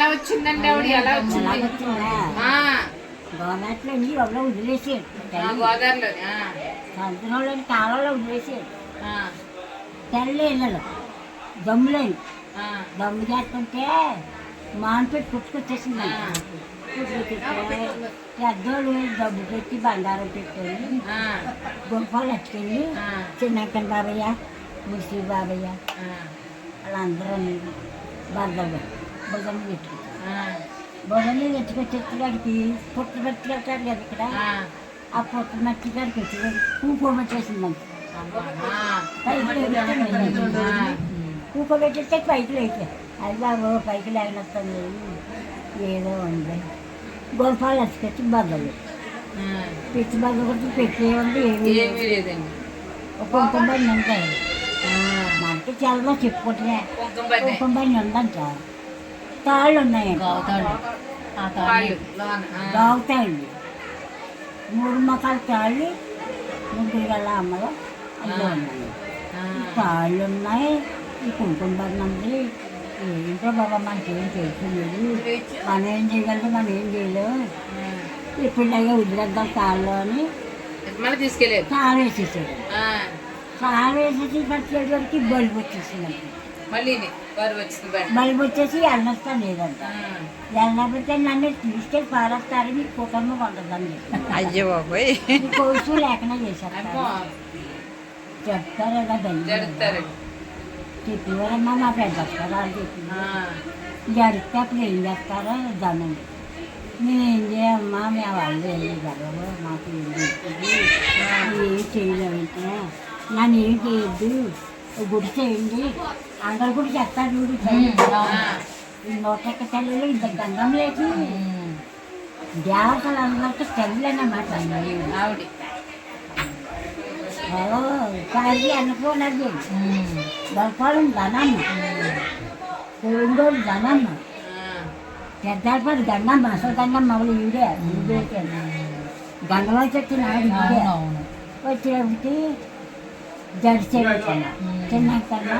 ఎలా వచ్చిందండి ఆవిడ ఎలా వచ్చింది గవర్నమెంట్లో ఎవరో వదిలేసాడు గోదావరిలో సంతరంలోని కాలంలో వదిలేసాడు తెల్ల ఇళ్ళలో దమ్ములేని దమ్ము చేస్తుంటే మానిపెట్టి పుట్టుకొచ్చేసింది పెద్దోళ్ళు డబ్బు పెట్టి బంగారం పెట్టుకొని గుంపాలు ఎట్టుకెళ్ళి చిన్నక్కని బాబయ్య ముసి బాబయ్య వాళ్ళందరూ బద్దలు బుధం పెట్టుకుంటారు బుధం మీద ఎత్తుకొచ్చేటికి పుట్టు పెట్టుకెళ్తారు కదా ఇక్కడ ఆ పుట్టు మట్టికాడికి వచ్చి కూకోమచ్చేసిందంట కూకోబెట్టేస్తే పైకి లేచా అది బాబు పైకి లేనొస్తాను ఏదో ఉంది గొంపాలు ఎత్తుకొచ్చి బద్దలు పిచ్చి బద్దలు కొట్టి పెట్టి ఉంది ఏమీ లేదండి కుంకుమ బండి ఉంటాయి మనకి చాలా చెప్పుకుంటున్నా కుంకుమ బండి ఉందంట తాళ్ళు ఉన్నాయండి బాగుతాయండి 3 మొక్కల తాళ్ళు 3 గల అమ్మలు అందులో ఉన్నాయి తాళ్ళు ఉన్నాయి ఈ కుంకుమ బండి ఉంది ఏంటో బాబా మనకేం తెలుసులేదు మనం ఏం చేయగలిగితే మనం ఏం చేయలేము ఎప్పుడైనా వదిలేద్దాం తాళ్ళు అని మళ్ళీ తీసుకెళ్ళారు తాళం వేసేసాడు తాళం వేసేసి పచ్చేటి వరకు బల్బు వచ్చేసింది మళ్ళీ వచ్చింది బల్బు వచ్చేసి వెళ్ళొస్తా లేదంట వెళ్ళకపోతే నన్ను తీసుకెళ్ళి పారేస్తారు మీకు కుటుంబం ఉంటుందండి అయ్యో బాబోయ్ కోసు లేకుండా చేశారు చెప్తారు కదా చెప్పేవారమ్మా మా పెద్ద వాళ్ళు చెప్పింది జరిగితే అప్పుడు ఏం చేస్తారో దానండి మేమేం చేయమ్మా మేము వాళ్ళు వెళ్ళి జరగవు మాకు ఏం చెప్తుంది ఏం చేయలేమంటే నన్ను ఏం చేయొద్దు గుడి చేయండి అందరు కూడా చెప్తారు గుడి చేయండి 101 తల్లిలో ఇంత గంగం లేదు దేవతలు అందరికీ తల్లినమాట ఆవిడ కాగి అనుకోనది గొప్పలం ధనమ్మ కొరంగోలు ధనమ్మ పెద్దపడి గంగమ్మ అసలు గంగమ్మ వాళ్ళు ఈడే గంగలో చెట్టు నాడు ఈడే వచ్చేటికి జడిచేవాళ్ళ చిన్నకన్నా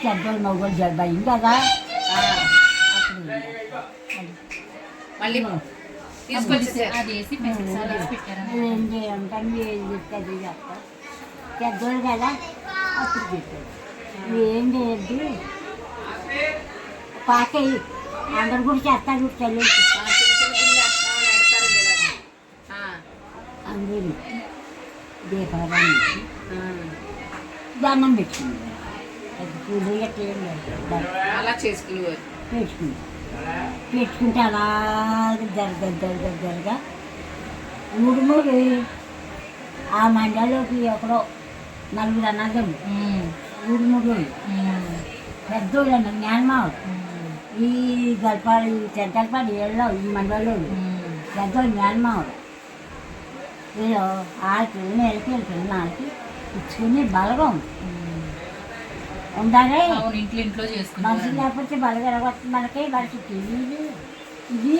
పెద్దోళ్ళు మగోళ్ళు జడ్ అయింది కదా మళ్ళీ ఏం చేయంటాను ఏం చెప్తుంది చెప్తా పెద్దోళ్ళు కదా అప్పుడు చెప్పారు ఏం చేయొద్దు పాకయ్యి అందరు కూడా చేస్తారు తల్లి అందరూ దీపారాన్ని దండం పెట్టుకుంది అది పూలు గట్ట ఏం లేదు అలా చేసుకునేవారు పెట్టుకుంటే అలాగే జరగ 3 ఆ మండలోకి ఒకడో 4 అన్నదమ్ము 3 పెద్దోళ్ళు అన్న జ్ఞానమావుడు ఈ గల్పాడు చెడ్డలపాడు ఏళ్ళలో ఈ మండలో పెద్దోళ్ళు జ్ఞానమావుడు వీళ్ళు ఆ పిల్లని వెళ్ళి నాకి ఇచ్చుకుని బలగం ఉండాలి ఇంట్లో మనుషులు లేకపోతే బలగొస్తుంది మనకి వాళ్ళకి తెలియదు ఇది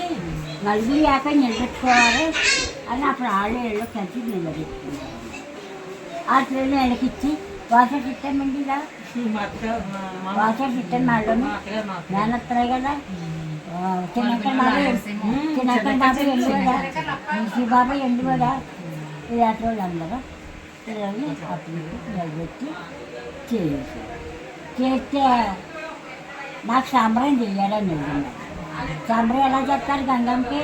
450 నిలబెట్టుకోవాలి అని అప్పుడు ఆడేళ్ళు కలిసి నిలబెట్టుకున్నారు ఆ పిల్లలు వెళ్ళకిచ్చి వాటర్ సిస్టమండి ఇలా వాటర్ సిస్టమ్ మాలోని మేనత్తాయి కదా చిన్నక్కడి బాబు ఎండు కదా ముసి బాబా ఎండు కదా ఇలాంటి వాళ్ళు అందరూ పిల్లల్ని అప్పుడు నిలబెట్టి చేసేసారు చేస్తే నాకు సంబరం చేయాలని సంబరం ఎలా చెప్తారు గంగమ్మకి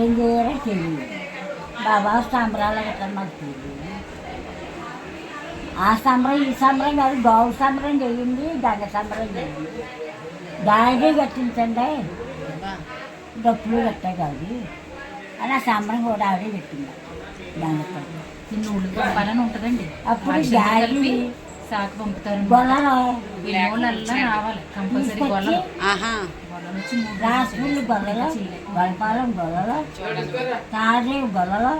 ఏం చేయాలో తెలియదు బాబా సంబరాలు గట్రా మాకు తెలియదు ఆ సంబరం ఈ సంబరం కాదు గౌరు సంబరం చేయండి గంగ సంబరం చేయండి దాడి కట్టించండి డప్పులు కట్టే కాదు అలా సంబరం కూడా ఆవిడే పెట్టింది గంగ ఉంటుందండి అప్పుడు గాలి సాకు పంపుతారు గొల్లలో రావాలి కంపల్సరీ రాసులు గొల్లలో గొడపాలం గొల్లలో తాజేవి గొల్లలో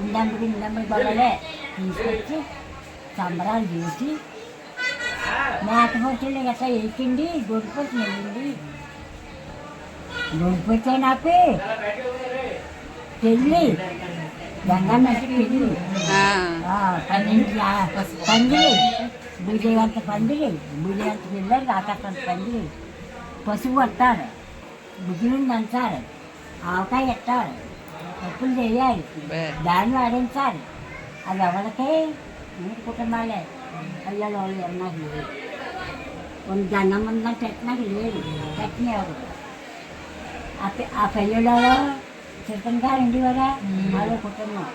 ఇందమ్మిడి గొల్లలే తీసుకొచ్చి సంబరాలు చేసి మేకపోతులు గట్రా వేసింది గొడిపోతు వెళ్ళింది గొడిపోతే నాకు పెళ్ళి గంగమ్మ పెళ్ళి పందిరి భూజయవంత పందిరి భూజయవంత పిల్లలు రాకట్టంత పందిరి పసుపు కొట్టాలి, గుడ్లు దంచాలి, ఆవకాయ ఎట్టాలి, పప్పులు చేయాలి, దాన్ని వాడించాలి. అది ఎవరికి మూడు కుటుంబాలే పిల్లలు వాళ్ళు నాకు లేదు. కొన్ని దండం ముందు పెట్టినాక లేదు, పెట్టినవారు. ఆ పెళ్ళిళ్ళలో చికెన్ గారు ఉండేవారా, వాళ్ళ కుటుంబం.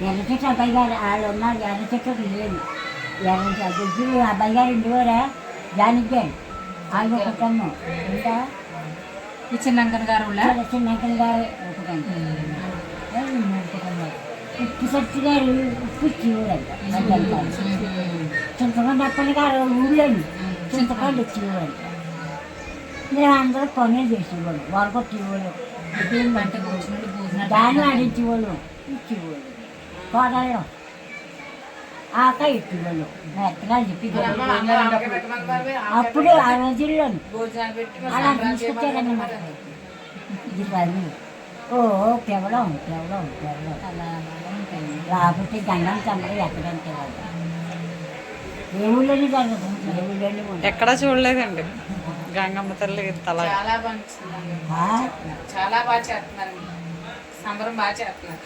ఎర్ర చెట్టు అబ్బాయి గారు వాళ్ళు ఉన్నారు, ఎర్ర చెట్టు లేదు. ఎర్ర చెట్టు అబ్బాయి గారు ఉండేవారా, దానికి వాళ్ళ కుటుంబం. ఇంకా ఈ చిన్నంకన్ గారు చిన్నకల్ గారు ఒకటండి, మూడు కుటుంబాలు. ఉప్పు సత్తి గారు ఉప్పు ఇచ్చేవారంట, చింతపండు అప్పని గారు ఊళ్ళోని చింతపండు ఇచ్చేవారంట. మేము అందరూ పనులు చేసేవాళ్ళు, వరకొచ్చేవాళ్ళు, దాన్ని ఆడించేవాళ్ళు, ఇచ్చేవాళ్ళు. కోడళ్ళు ఆక ఇచ్చేవాళ్ళు, ఎత్తనాలు చెప్పి అప్పుడు ఆ రోజుల్లో అలా తీసుకొచ్చారని ఇది పని. ఓ పెవడం పెవడం పెవడం రాకపోతే గండం తమ్ముడు ఎక్కడంటే వాళ్ళు ఏ ఊళ్ళోని జరగదు, ఏ ఊళ్ళోని ఉండదు. ఎక్కడా చూడలేదండి గంగమ్మ తల్లి తల. చాలా బాగా చేస్తున్నారు, సంబరం బాగా చేస్తున్నారు.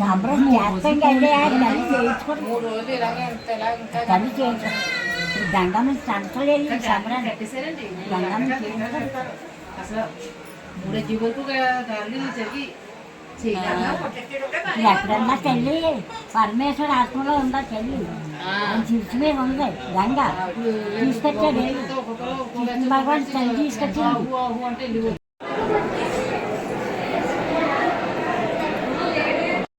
సంబరం చేస్తాం కండి, మళ్ళీ చేయించుకోండి, 3 రోజులు ఇలాగే ఇలా ఇంకా తల్లి చేయించుకోండి. గంగమ్మ సంతలేదు సంబరాన్ని కట్టేశారండి. గంగమ్మ చేయించుకోండి. అసలు 3 జీవులకు గాలి జరిగి ఎక్కడన్నా తల్లి పరమేశ్వర ఆత్మలో ఉందా తల్లి, చిరుచి మీద ఉంది గంగ తీసుకొచ్చాడు. భగవాన్ తల్లి తీసుకొచ్చింది. అంటే